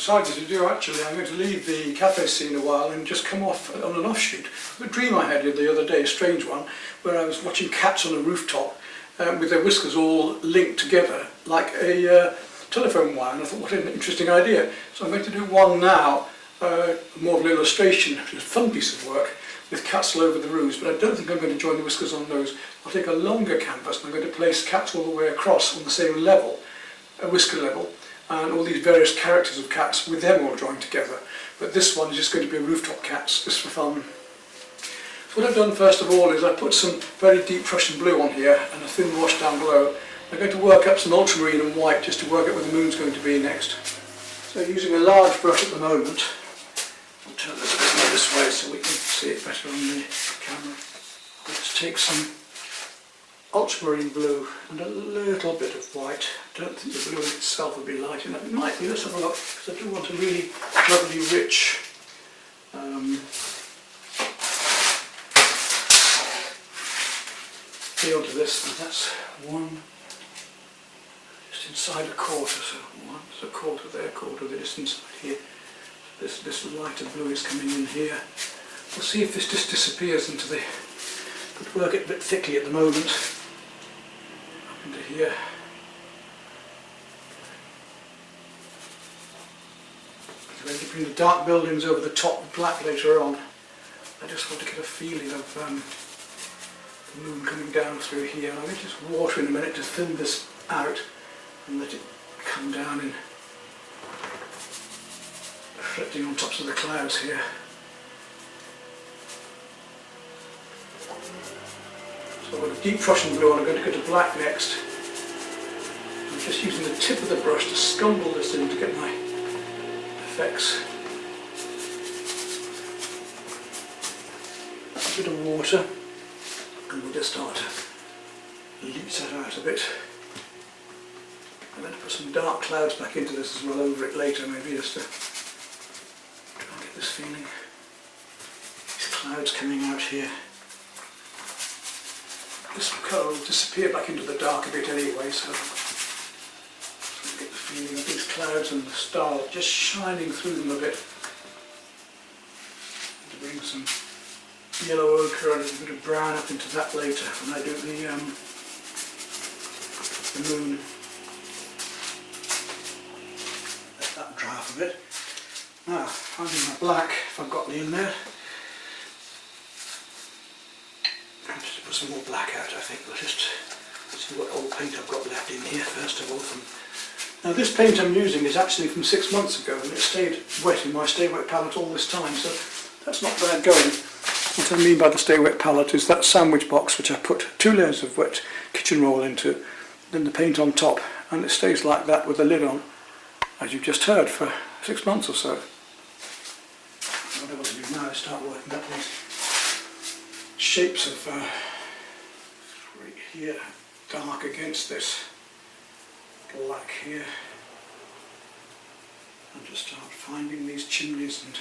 decided to do actually, I'm going to leave the cafe scene a while and just come off on an offshoot. A dream I had the other day, a strange one, where I was watching cats on a rooftop with their whiskers all linked together like a telephone wire, and I thought, what an interesting idea. So I'm going to do one now, more of an illustration, a fun piece of work, with cats all over the roofs, but I don't think I'm going to join the whiskers on those. I'll take a longer canvas and I'm going to place cats all the way across on the same level, a whisker level, and all these various characters of cats with them all joined together. But this one is just going to be a rooftop cats, just for fun. So what I've done first of all is I put some very deep Prussian blue on here and a thin wash down below. I'm going to work up some ultramarine and white just to work out where the moon's going to be next. So using a large brush at the moment, I'll turn this a bit more this way so we can see it better on the camera. Let's take some ultramarine blue and a little bit of white. I don't think the blue in itself will be light enough. It might be. Let's have a look, because I do want a really lovely rich feel to this. And that's one, just inside a quarter, so one, so a quarter there, quarter this inside here. This lighter blue is coming in here. We'll see if this just disappears into the, could work it a bit thickly at the moment. Up into here. I'm going to bring the dark buildings over the top of black later on. I just want to get a feeling of the moon coming down through here. I'm going to just water in a minute to thin this out and let it come down in, reflecting on tops of the clouds here. So I've got a deep Prussian blue and I'm going to go to black next. I'm just using the tip of the brush to scumble this in to get my effects. A bit of water and we'll just start to leach that out a bit. I'm going to put some dark clouds back into this as well over it later, maybe, just to try and get this feeling. These clouds coming out here. This colour will disappear back into the dark a bit anyway, so get the feeling of these clouds and the stars just shining through them a bit. To bring some yellow ochre and a bit of brown up into that later when I do the moon. Let that dry off a bit. Now, finding my black, if I've got any in there. I'll just put some more black out, I think. We'll just see what old paint I've got left in here first of all. Now this paint I'm using is actually from 6 months ago and it stayed wet in my Stay Wet palette all this time, so that's not bad going. What I mean by the Stay Wet palette is that sandwich box which I put 2 layers of wet kitchen roll into, then the paint on top, and it stays like that with the lid on, as you've just heard, for 6 months or so. What I want to do now is start working up these shapes of right here, dark against this black here, and just start finding these chimneys and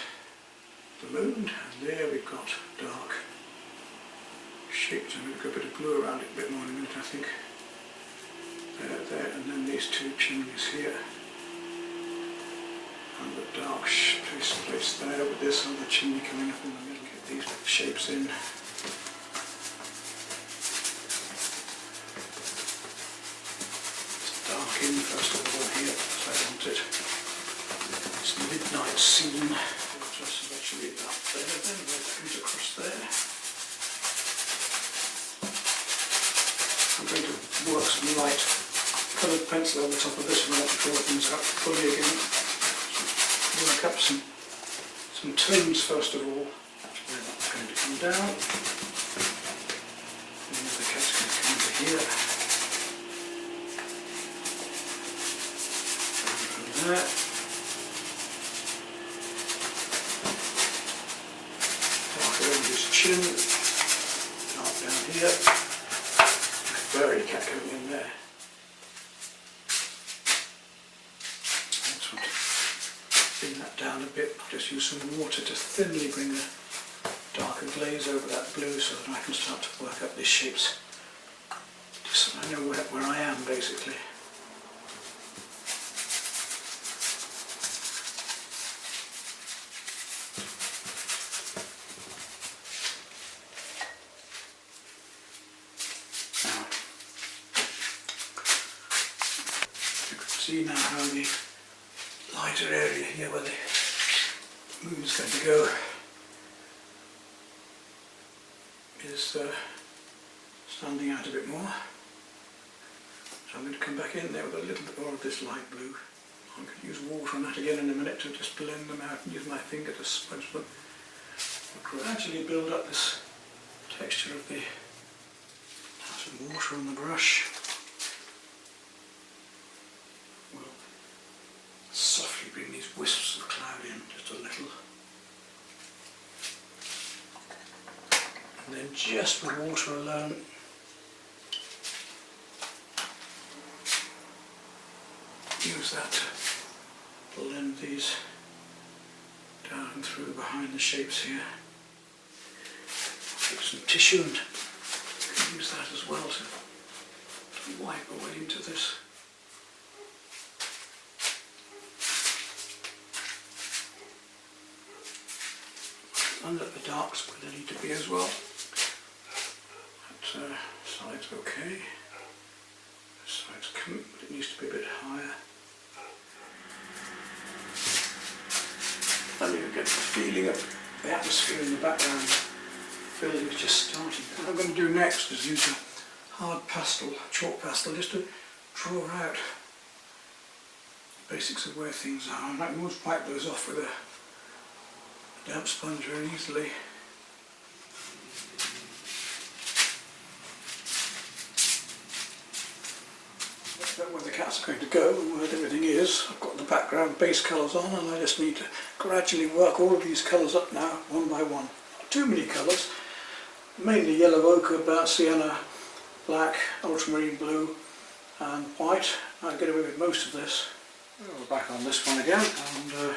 the moon, and there we've got dark shapes. I'm going to go a bit of blue around it a bit more in a minute, I think. There, and then these 2 chimneys here, and the dark place there with this other chimney coming up in the middle. Get these shapes in. In first of all here, because I want it. It's the midnight scene. Just literally up there, then we'll paint across there. I'm going to work some light coloured pencil on the top of this one to draw things out fully again. Work up some tones first of all. Then that's going to come down. And the cat's going to come over here. There. Dark around his chin, dark down here, very cat coming in there. I just want to bring that down a bit, just use some water to thinly bring a darker glaze over that blue so that I can start to work up these shapes, just so I know where I am basically. see now how the lighter area here where the moon is going to go is standing out a bit more. So I'm going to come back in there with a little bit more of this light blue. I'm going to use water on that again in a minute to just blend them out and use my finger to smudge them. I'll gradually build up this texture of the some water on the brush. We'll softly bring these wisps of cloud in just a little. And then just with water alone, use that to blend these down through behind the shapes here. Take some tissue and use that as well to wipe away into this. And let the darks where they need to be as well. That side's okay. This side's coming, but it needs to be a bit higher. And you get the feeling of the atmosphere in the background. The building is just starting. What I'm going to do next is use a hard pastel, chalk pastel, just to draw out the basics of where things are. And I can always wipe those off with a damp sponge very easily. That's where the cats are going to go and where everything is. I've got the background base colours on and I just need to gradually work all of these colours up now, one by one. Not too many colours, mainly yellow ochre, burnt sienna, black, ultramarine blue and white. I'll get away with most of this. We're back on this one again and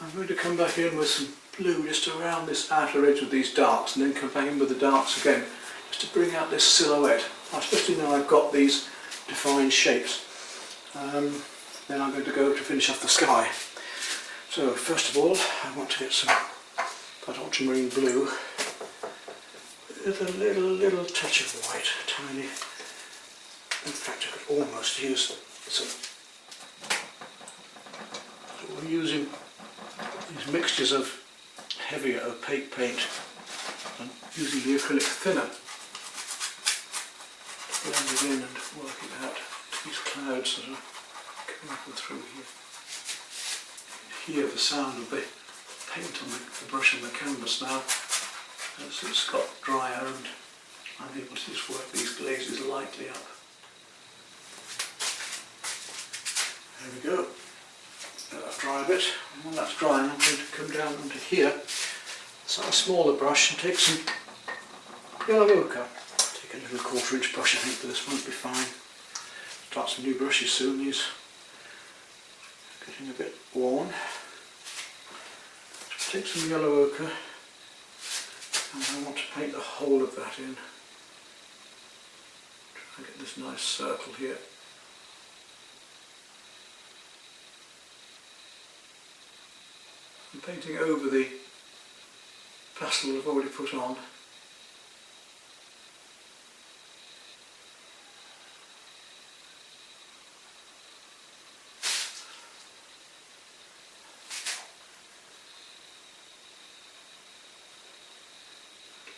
I'm going to come back in with some blue just around this outer edge of these darks and then come back in with the darks again just to bring out this silhouette, especially now I've got these defined shapes. Then I'm going to go to finish off the sky. So first of all I want to get some that ultramarine blue with a little touch of white, tiny. In fact I could almost use some. So we're using these mixtures of heavier opaque paint and using the acrylic thinner to blend it in and work it out to these clouds that are coming up and through here. You hear the sound of the paint on the brush on the canvas now as it's got drier and I'm able to just work these glazes lightly up. There we go. Let that dry a bit, and when that's dry I'm going to come down onto here, start a smaller brush and take some yellow ochre. Take a little 1/4 inch brush I think for this one, will be fine. Start some new brushes soon, these are getting a bit worn. So take some yellow ochre and I want to paint the whole of that in. Try and get this nice circle here. I'm painting over the pastel I've already put on.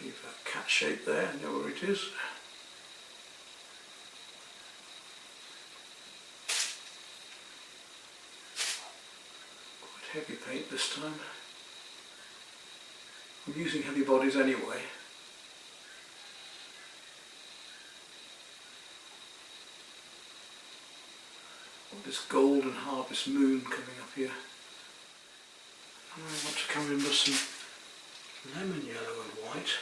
Leave that cat shape there, I know where it is. Heavy paint this time. I'm using heavy bodies anyway. Got this golden harvest moon coming up here. And I want to come in with some lemon yellow and white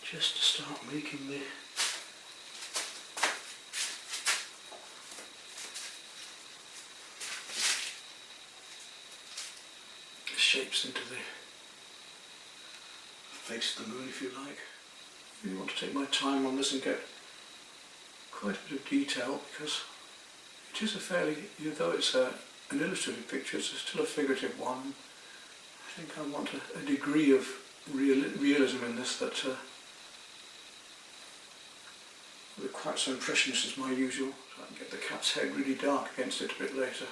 just to start making the shapes into the face of the moon, if you like. I really want to take my time on this and get quite a bit of detail because it is a fairly, though it's an illustrative picture, it's still a figurative one. I think I want a degree of realism in this that Not quite so impressionist as my usual, so I can get the cat's head really dark against it a bit later.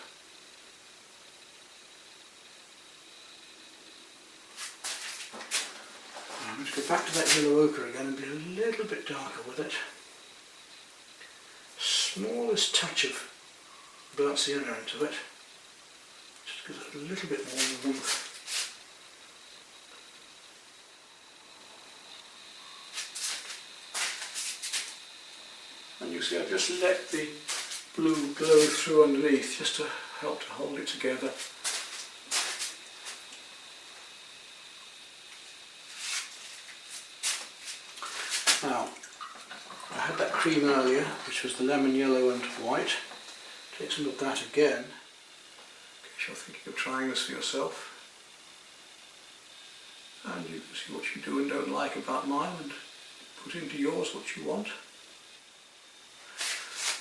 I'm going to go back to that yellow ochre again and be a little bit darker with it. Smallest touch of burnt sienna into it, just gives it a little bit more warmth. And you see I've just let the blue glow through underneath just to help to hold it together. Now, I had that cream earlier, which was the lemon yellow and white. Take some of that again, in case you're thinking of trying this for yourself. And you can see what you do and don't like about mine and put into yours what you want.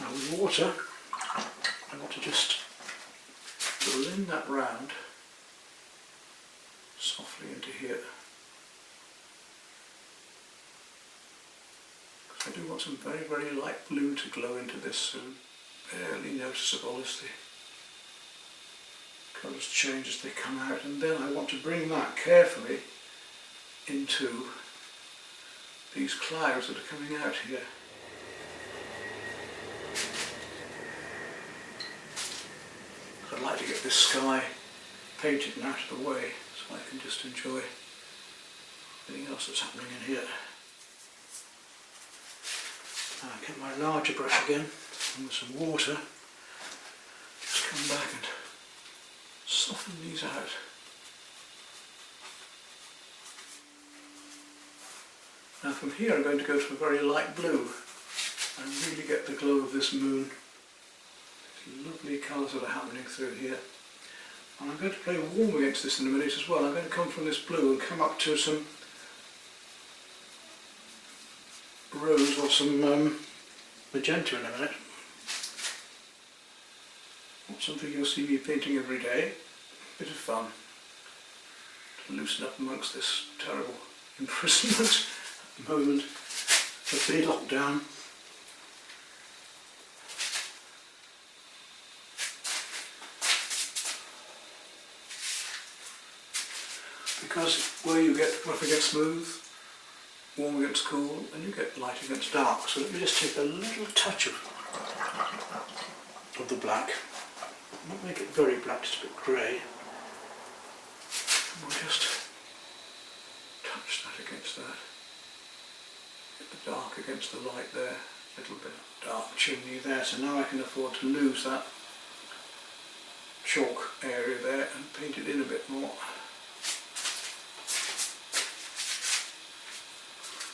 Now with water, I want to just blend that round softly into here. I do want some very, very light blue to glow into this soon. Barely noticeable as the colours change as they come out, and then I want to bring that carefully into these clouds that are coming out here. I'd like to get this sky painted and out of the way so I can just enjoy anything else that's happening in here. I'll get my larger brush again and with some water, just come back and soften these out. Now from here I'm going to go to a very light blue and really get the glow of this moon. These lovely colours that are happening through here. And I'm going to play warm against this in a minute as well. I'm going to come from this blue and come up to some rose or some magenta in a minute. Not something you'll see me painting every day. Bit of fun to loosen up amongst this terrible imprisonment at the moment of the lockdown. Because where you get rough against smooth, warm against cool, and you get light against dark. So let me just take a little touch of the black, not make it very black, just a bit grey, and we'll just touch that against that, get the dark against the light there, a little bit of dark chimney there, so now I can afford to lose that chalk area there and paint it in a bit more.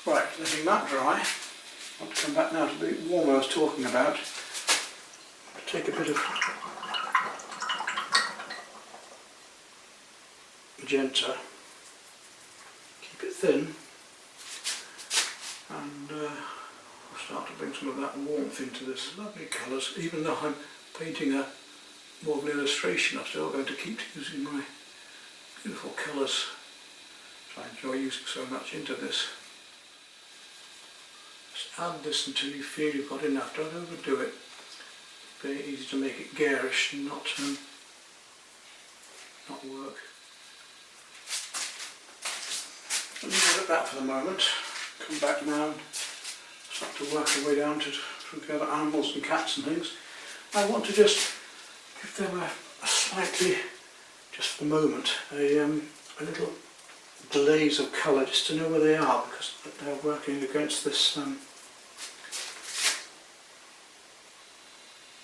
Right, letting that dry. I want to come back now to the warm I was talking about. Take a bit of magenta, keep it thin, and start to bring some of that warmth into this. Lovely colours. Even though I'm painting more of an illustration, I'm still going to keep using my beautiful colours, which I enjoy using so much, into this. Add this until you feel you've got enough. Don't overdo it. Very easy to make it garish and not work. I'll leave it at that for the moment. Come back now and start to work our way down to the other animals and cats and things. I want to just give them a slightly, just for the moment, a little glaze of colour just to know where they are, because they're working against this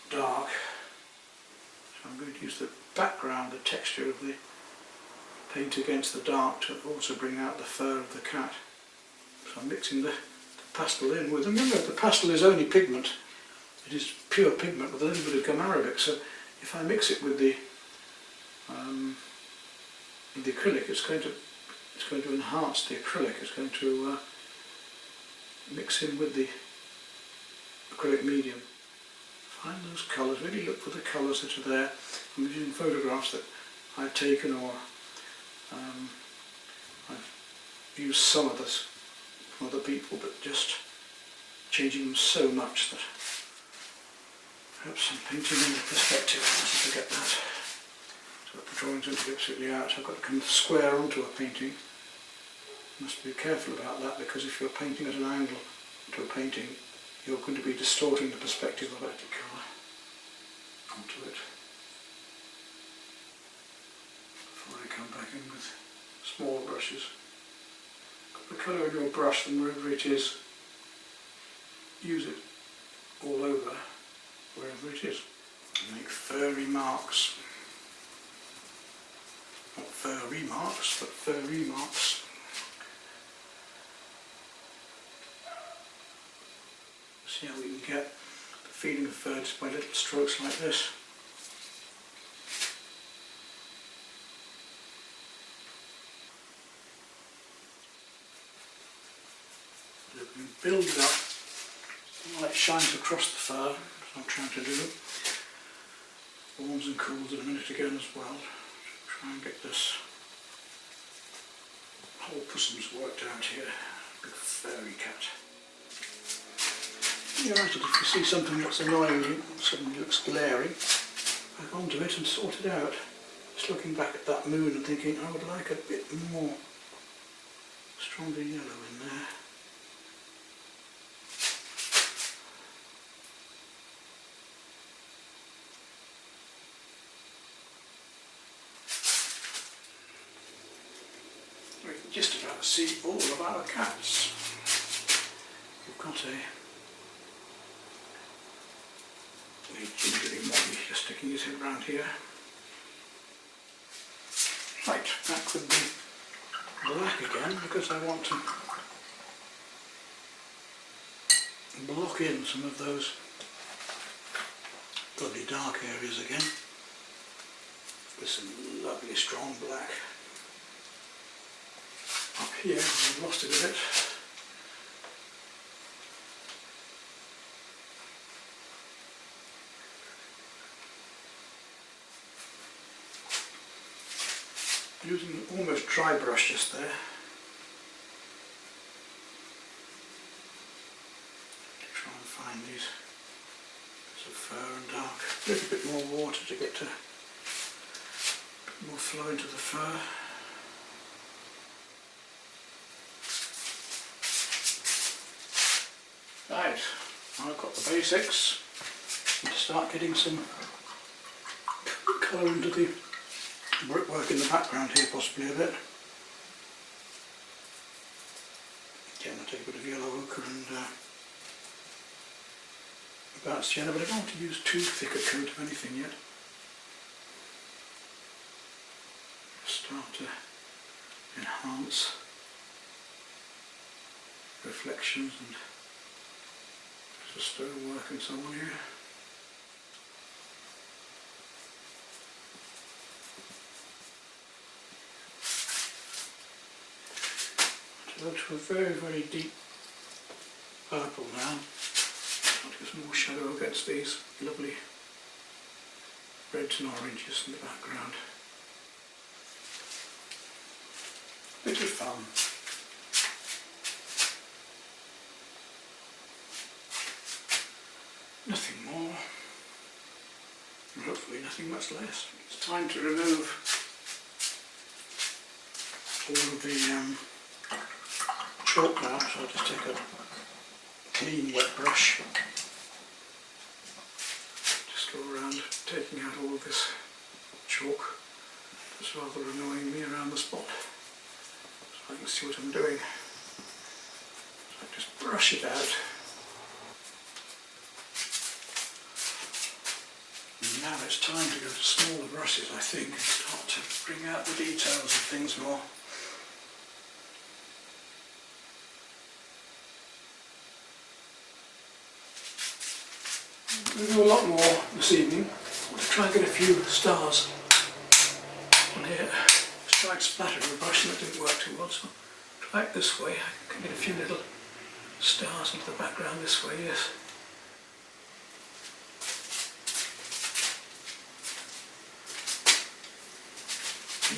dark. So I'm going to use the background, the texture of the paint against the dark to also bring out the fur of the cat. So I'm mixing the pastel in with, remember the pastel is only pigment, it is pure pigment with a little bit of gum arabic, so if I mix it with the acrylic, it's going to enhance the acrylic, it's going to mix in with the acrylic medium. Find those colours, really look for the colours that are there. I'm using photographs that I've taken, or I've used some of this from other people, but just changing them so much that perhaps I'm painting in the perspective. I mustn't forget that. So the drawing's going to be absolutely out. I've got to come square onto a painting. Must be careful about that, because if you're painting at an angle to a painting, you're going to be distorting the perspective of that colour onto it. Before I come back in with small brushes. Got the colour in your brush, and wherever it is, use it all over wherever it is. Make furry marks. Not furry marks, but furry marks. See how we can get the feeling of fur just by little strokes like this. We can build it up, the light shines across the fur, as I'm trying to do. Warms and cools in a minute again as well. Try and get this whole pussums worked out here. Big furry cat. You're right, if you see something that's annoying you, suddenly looks glaring, back onto it and sort it out. Just looking back at that moon and thinking, I would like a bit more stronger yellow in there. We can just about see all of our cats. We've got a gingerly Molly just sticking his head round here. Right, that could be black again, because I want to block in some of those lovely dark areas again with some lovely strong black. Up here, I've lost it a bit. Using an almost dry brush just there. To try and find these bits of fur and dark. A little bit more water to get a bit more flow into the fur. Right, now I've got the basics. Need to start getting some colour into the brickwork in the background here, possibly a bit. Again, I'll take a bit of yellow ochre and bounce yellow, but I don't want to use too thick a coat of anything yet. Start to enhance reflections and bits of stonework and so on here. Go to a very, very deep purple now. I'll get some more shadow against these lovely reds and oranges in the background. Bit of fun. Nothing more, and hopefully nothing much less. It's time to remove all of the chalk now, so I'll just take a clean wet brush, just go around taking out all of this chalk that's rather annoying me around the spot, so I can see what I'm doing. So I just brush it out. And now it's time to go to smaller brushes, I think, and start to bring out the details of things more. We'll do a lot more this evening. I'll try and get a few stars on here. Just tried splattering the brush and it didn't work too well, so try it this way. I can get a few little stars into the background this way, yes.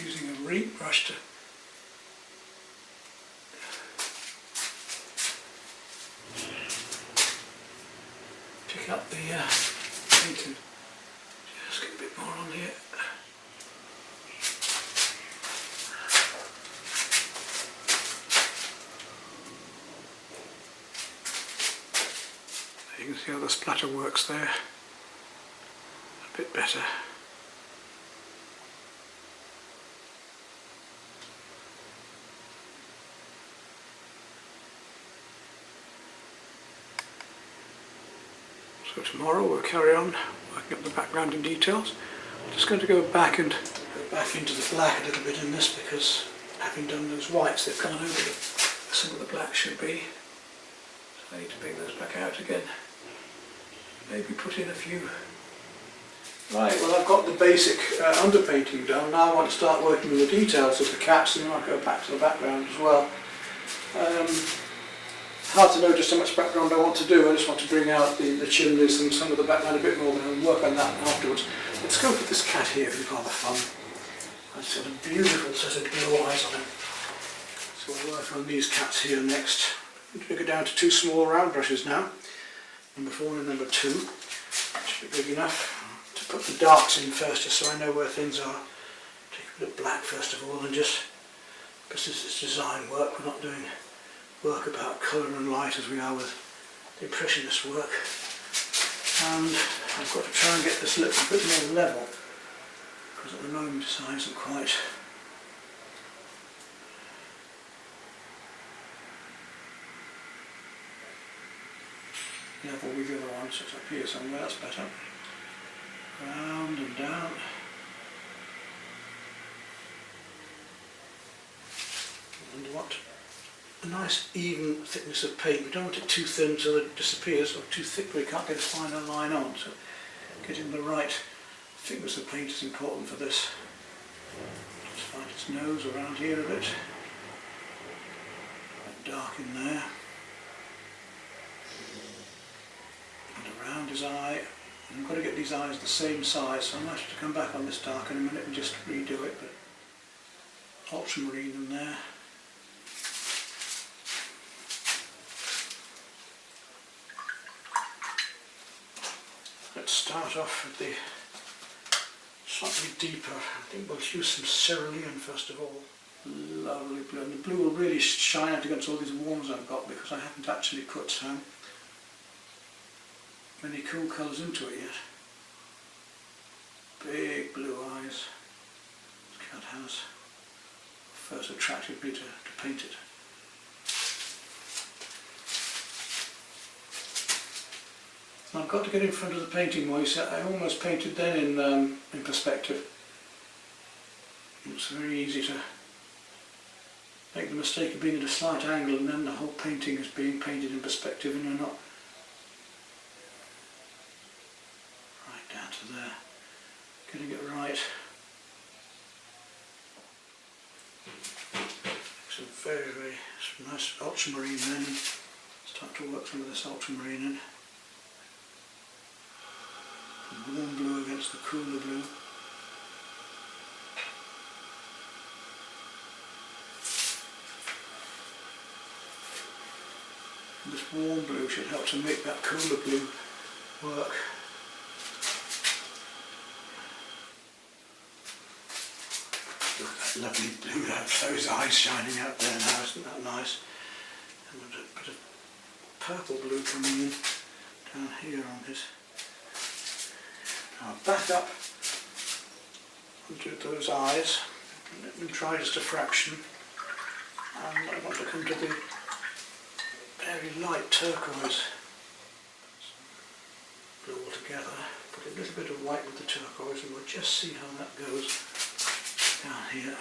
Using a reed brush to pick up the painting. Just get a bit more on here. You can see how the splatter works there. A bit better. So tomorrow we'll carry on working up the background and details. I'm just going to go back into the black a little bit in this, because having done those whites, they've gone over some of the black should be. So I need to bring those back out again. Maybe put in a few. Right, well I've got the basic underpainting done. Now I want to start working with the details of the cats, and then I'll go back to the background as well. Hard to know just how much background I want to do. I just want to bring out the chimneys and some of the background a bit more, and work on that afterwards. Let's go for this cat here, who's rather fun. It's got a beautiful set of blue eyes on him. So we'll work on these cats here next. I'm going to go down to 2 small round brushes now. Number 4 and number 2. Should be big enough to put the darks in first, just so I know where things are. Take a bit of black first of all, and just, because this is design work, we're not doing work about colour and light as we are with the impressionist work. And I've got to try and get this a little bit more level, because at the moment the design isn't quite. Level with the other one, so it's up here somewhere, that's better. Round and down. And we want a nice even thickness of paint. We don't want it too thin so that it disappears, or too thick where you can't get a finer line on. So getting the right thickness of paint is important for this. Just find its nose around here a bit. Quite dark in there. Around his eye, and I've got to get these eyes the same size, so I might have to come back on this dark in a minute and just redo it, but ultramarine in there. Let's start off with the slightly deeper. I think we'll use some cerulean first of all. Lovely blue, and the blue will really shine out against all these warms I've got, because I haven't actually put many cool colours into it yet. Big blue eyes. This cat has first attracted me to paint it. And I've got to get in front of the painting more. You see, I almost painted then in perspective. It's very easy to make the mistake of being at a slight angle, and then the whole painting is being painted in perspective and you're not. Down to there, getting it right. Some very nice ultramarine then. Start to work some of this ultramarine in. The warm blue against the cooler blue. And this warm blue should help to make that cooler blue work. Lovely blue, those eyes shining out there now, isn't that nice? And a bit of purple blue coming in down here on this. Now back up and do those eyes. Let them dry just a fraction. And I want to come to the very light turquoise. Blue all together. Put a little bit of white with the turquoise, and we'll just see how that goes. Down here.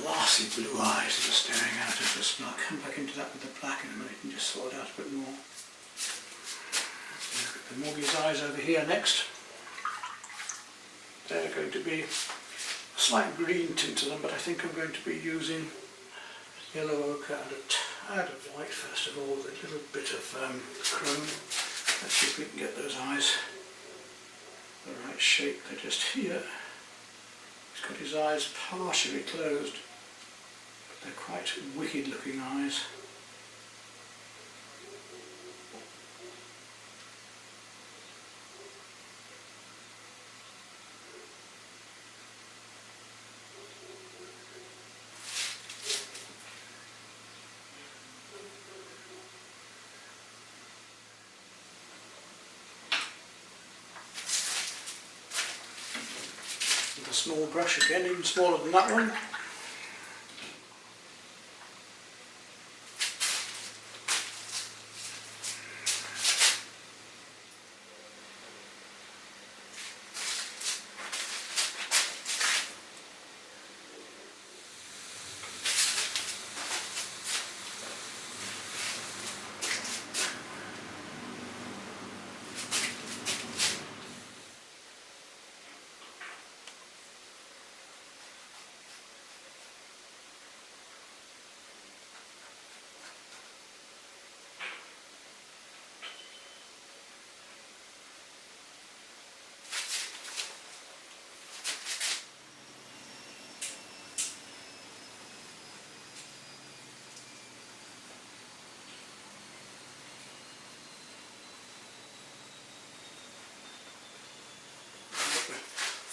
Glassy blue eyes that are staring out at us, and I'll come back into that with the black in a minute and just sort it out a bit more. Look at the Morgie's eyes over here next. They're going to be a slight green tint to them, but I think I'm going to be using yellow ochre and add a white first of all with a little bit of chrome. Let's see if we can get those eyes the right shape. They're just here. He's got his eyes partially closed, but they're quite wicked looking eyes. With a small brush again, even smaller than that one.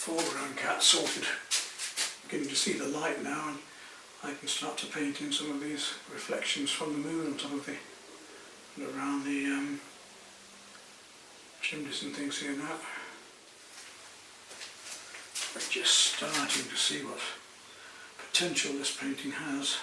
Foreground cat sorted, beginning to see the light now, and I can start to paint in some of these reflections from the moon on top of the and around the chimneys and things here now. We're just starting to see what potential this painting has.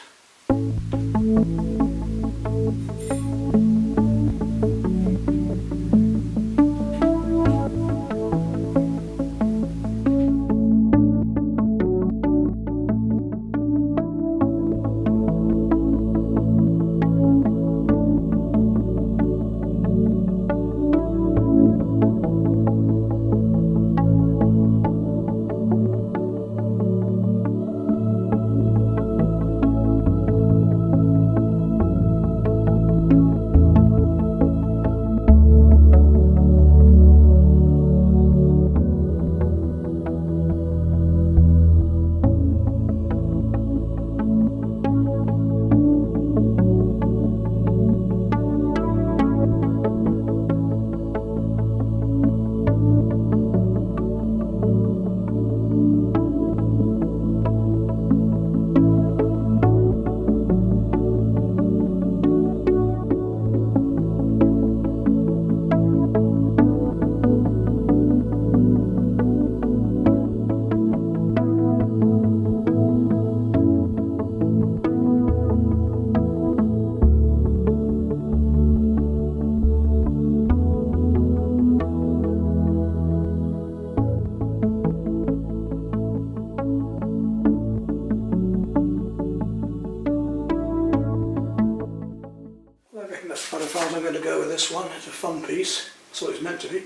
That's about as far as I'm going to go with this one. It's a fun piece. That's what it's meant to be.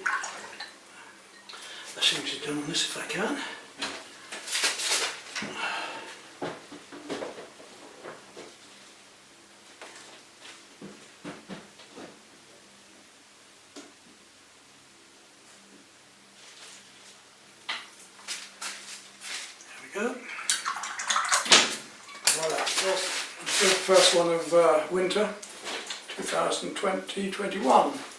Let's see what she's done on this if I can. There we go. Voila. Well, first one of winter 2020-21.